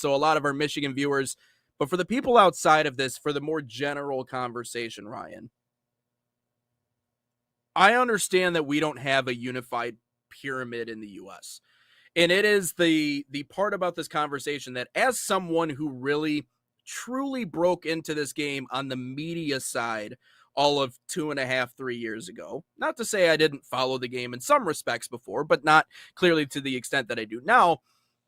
So a lot of our Michigan viewers, but for the people outside of this, for the more general conversation, Ryan, I understand that we don't have a unified pyramid in the US. And it is the part about this conversation that, as someone who really truly broke into this game on the media side all of 2.5, 3 years ago, not to say I didn't follow the game in some respects before, but not clearly to the extent that I do now.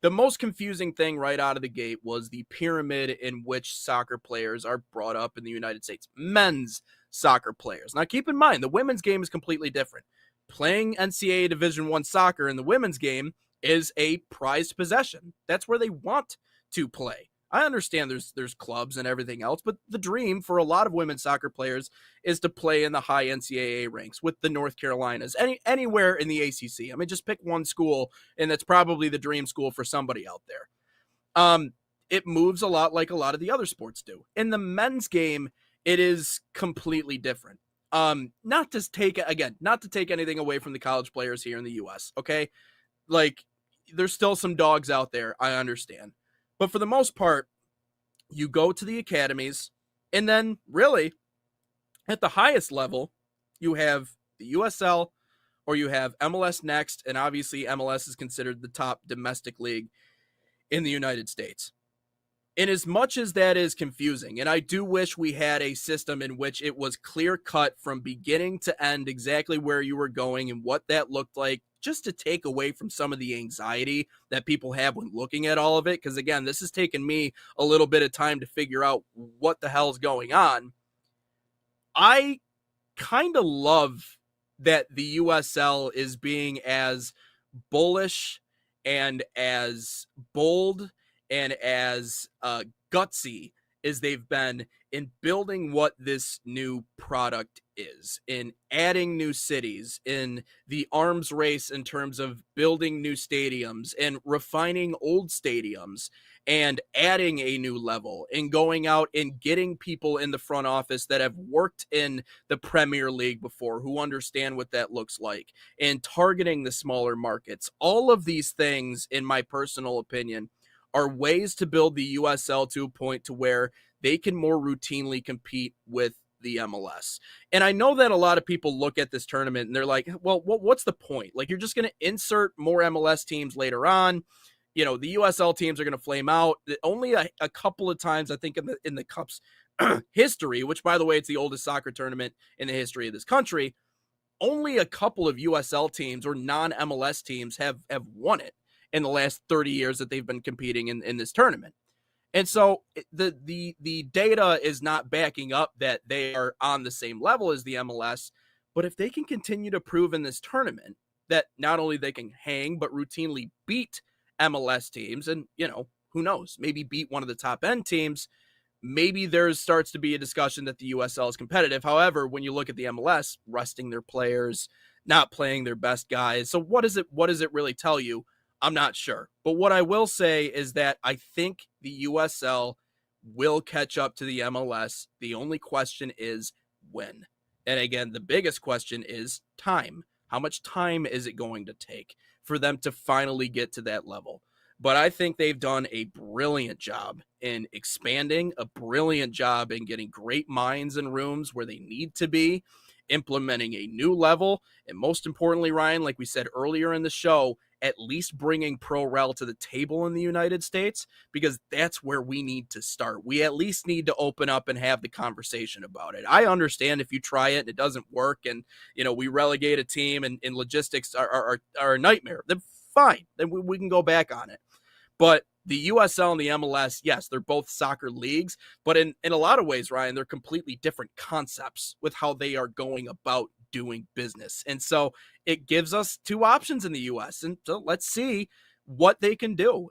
The most confusing thing right out of the gate was the pyramid in which soccer players are brought up in the United States. Men's soccer players. Now, keep in mind, the women's game is completely different. Playing NCAA Division I soccer in the women's game is a prized possession. That's where they want to play. I understand there's clubs and everything else, but the dream for a lot of women's soccer players is to play in the high NCAA ranks with the North Carolinas, anywhere in the ACC. I mean, just pick one school, and that's probably the dream school for somebody out there. It moves a lot like a lot of the other sports do. In the men's game, it is completely different. Not to take anything away from the college players here in the US, okay? Like, there's still some dogs out there, I understand. But for the most part, you go to the academies, and then really, at the highest level, you have the USL or you have MLS Next, and obviously MLS is considered the top domestic league in the United States. And as much as that is confusing, and I do wish we had a system in which it was clear cut from beginning to end exactly where you were going and what that looked like, just to take away from some of the anxiety that people have when looking at all of it. Because again, this has taken me a little bit of time to figure out what the hell's going on. I kind of love that the USL is being as bullish and as bold and as gutsy as they've been in building what this new product is, in adding new cities, in the arms race in terms of building new stadiums and refining old stadiums and adding a new level and going out and getting people in the front office that have worked in the Premier League before, who understand what that looks like, and targeting the smaller markets. All of these things, in my personal opinion, are ways to build the USL to a point to where they can more routinely compete with the MLS. And I know that a lot of people look at this tournament and they're like, well, what's the point? Like, you're just going to insert more MLS teams later on. You know, the USL teams are going to flame out. Only a couple of times, I think, in the Cup's history, which, by the way, it's the oldest soccer tournament in the history of this country, only a couple of USL teams or non-MLS teams have won it in the last 30 years that they've been competing in this tournament. And so the data is not backing up that they are on the same level as the MLS. But if they can continue to prove in this tournament that not only they can hang, but routinely beat MLS teams, and, you know, who knows, maybe beat one of the top end teams, maybe there starts to be a discussion that the USL is competitive. However, when you look at the MLS, resting their players, not playing their best guys. So what does it really tell you? I'm not sure. But what I will say is that I think the USL will catch up to the MLS. The only question is when. And again, the biggest question is time. How much time is it going to take for them to finally get to that level? But I think they've done a brilliant job in expanding, a brilliant job in getting great minds in rooms where they need to be, implementing a new level, and most importantly, Ryan, like we said earlier in the show, at least bringing Pro Rel to the table in the United States, because that's where we need to start. We at least need to open up and have the conversation about it. I understand if you try it and it doesn't work and, you know, we relegate a team and logistics are a nightmare, then fine. Then we can go back on it. But the USL and the MLS, yes, they're both soccer leagues, but in a lot of ways, Ryan, they're completely different concepts with how they are going about doing business. And so it gives us two options in the US. And so let's see what they can do.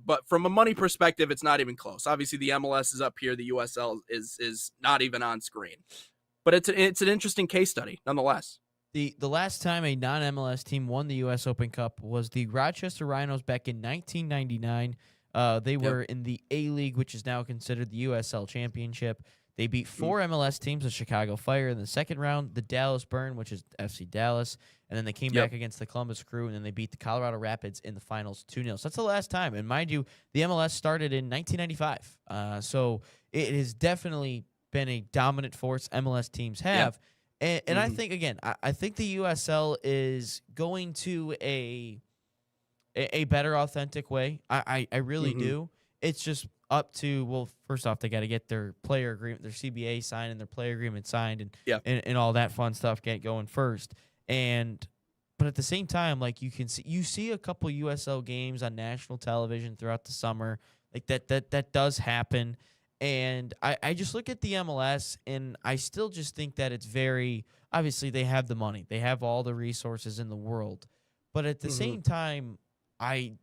But from a money perspective, it's not even close. Obviously, the MLS is up here. The USL is not even on screen. But it's an interesting case study, nonetheless. The last time a non-MLS team won the U.S. Open Cup was the Rochester Rhinos back in 1999. They were in the A-League, which is now considered the USL Championship. They beat 4 MLS teams, the Chicago Fire in the second round, the Dallas Burn, which is FC Dallas, and then they came Yep. back against the Columbus Crew, and then they beat the Colorado Rapids in the finals 2-0. So that's the last time. And mind you, the MLS started in 1995. So it has definitely been a dominant force MLS teams have. And I think, again, I think the USL is going to a better, authentic way. I really do. It's just up to, well, first off, they got to get their player agreement, their CBA signed, and their player agreement signed, and all that fun stuff get going first. But at the same time, like, you see a couple USL games on national television throughout the summer, like that does happen. And I just look at the MLS, and I still just think that it's very, obviously they have the money, they have all the resources in the world, but at the same time, I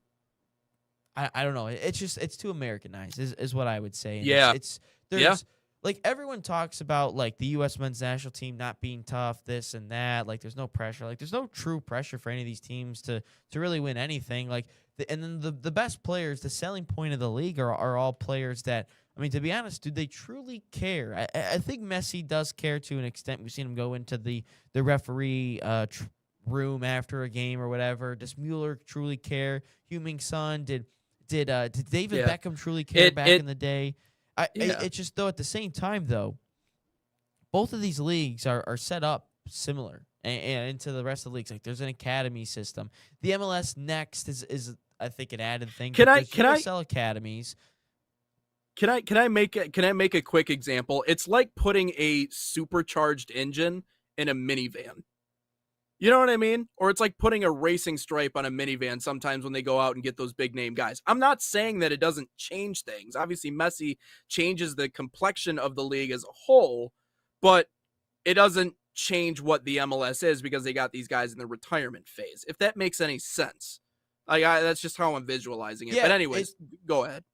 don't know. It's too Americanized is what I would say. And there's like, everyone talks about, like, the U.S. men's national team not being tough, this and that. Like, there's no pressure. Like, there's no true pressure for any of these teams to really win anything. Like, and then the best players, the selling point of the league are all players that, I mean, to be honest, do they truly care? I think Messi does care to an extent. We've seen him go into the referee room after a game or whatever. Does Mueller truly care? Heung-min Son, did David Beckham truly care back in the day? It's just, though, at the same time, though, both of these leagues are set up similar and into the rest of the leagues. Like, there's an academy system. The MLS Next is I think, an added thing. Can I sell academies? Can I make a quick example? It's like putting a supercharged engine in a minivan. You know what I mean? Or it's like putting a racing stripe on a minivan sometimes when they go out and get those big name guys. I'm not saying that it doesn't change things. Obviously, Messi changes the complexion of the league as a whole, but it doesn't change what the MLS is because they got these guys in the retirement phase. If that makes any sense. That's just how I'm visualizing it. But anyways, go ahead.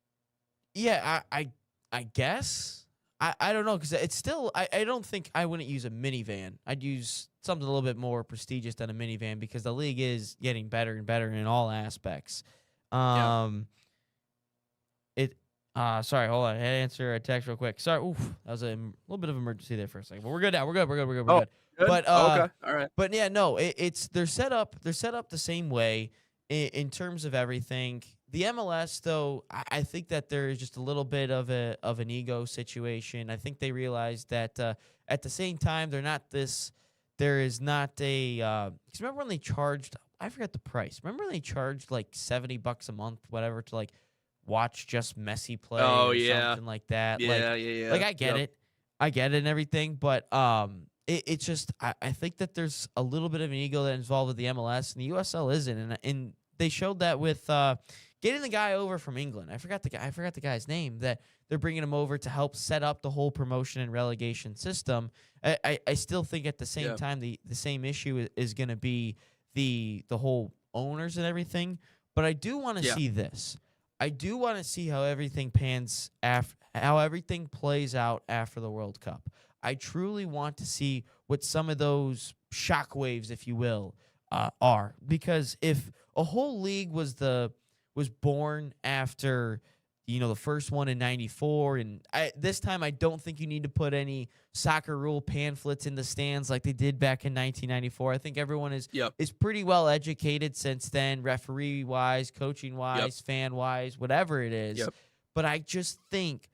Yeah, I guess. I don't know, because it's still, I don't think I wouldn't use a minivan. I'd use something a little bit more prestigious than a minivan, because the league is getting better and better in all aspects. Sorry, hold on. I had to answer a text real quick. Sorry, that was a little bit of emergency there for a second, but we're good now. We're good. Good? But okay, all right. But yeah, no, they're set up the same way in terms of everything. The MLS, though, I think that there is just a little bit of an ego situation. I think they realize that at the same time, there is not a, because remember when they charged, I forgot the price. Remember when they charged like $70 a month, whatever, to like watch just Messi play something like that. Yeah. Like, I get it. I get it and everything, but it's just, I think that there's a little bit of an ego that's involved with the MLS, and the USL isn't, and they showed that with getting the guy over from England. I forgot the guy's name, that they're bringing him over to help set up the whole promotion and relegation system. I still think at the same time the same issue is going to be the whole owners and everything. But I do want to see this. I do want to see how everything how everything plays out after the World Cup. I truly want to see what some of those shockwaves, if you will, are, because if a whole league was born after, the first one in '94, and this time I don't think you need to put any soccer rule pamphlets in the stands like they did back in 1994. I think everyone is pretty well educated since then, referee wise, coaching wise, fan wise, whatever it is. But I just think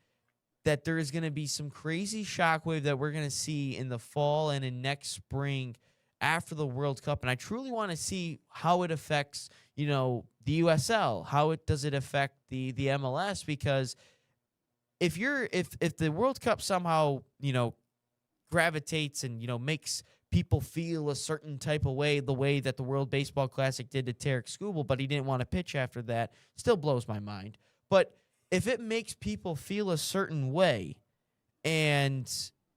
that there is going to be some crazy shockwave that we're going to see in the fall and in next spring after the World Cup. And I truly want to see how it affects, the USL. How does it affect the MLS? Because if the World Cup somehow, gravitates and, makes people feel a certain type of way, the way that the World Baseball Classic did to Tarek Skubal, but he didn't want to pitch after that, still blows my mind. But if it makes people feel a certain way and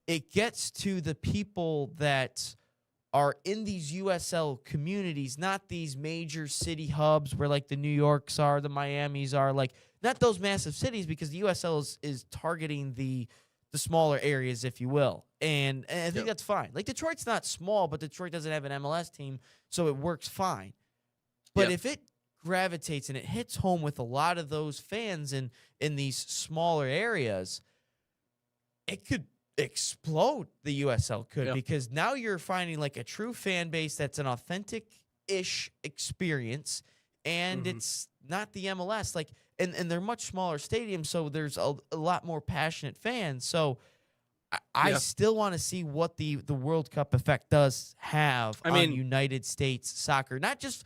it gets to the people that are in these USL communities, not these major city hubs where like the New Yorks are, the Miamis are, like not those massive cities, because the USL is targeting the smaller areas, if you will. And I think that's fine. Like, Detroit's not small, but Detroit doesn't have an MLS team, so it works fine. But if it gravitates and it hits home with a lot of those fans in these smaller areas, it could explode the USL could, Yeah. because now you're finding like a true fan base that's an authentic-ish experience, and Mhm. it's not the MLS. Like, and they're much smaller stadiums, so there's a lot more passionate fans. So I Yeah. still want to see what the World Cup effect does have I on mean, United States soccer. Not just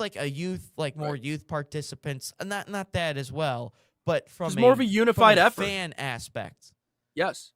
like a youth, like more right. youth participants, not that as well, but Just more of a from a unified effort. fan aspect. Yes.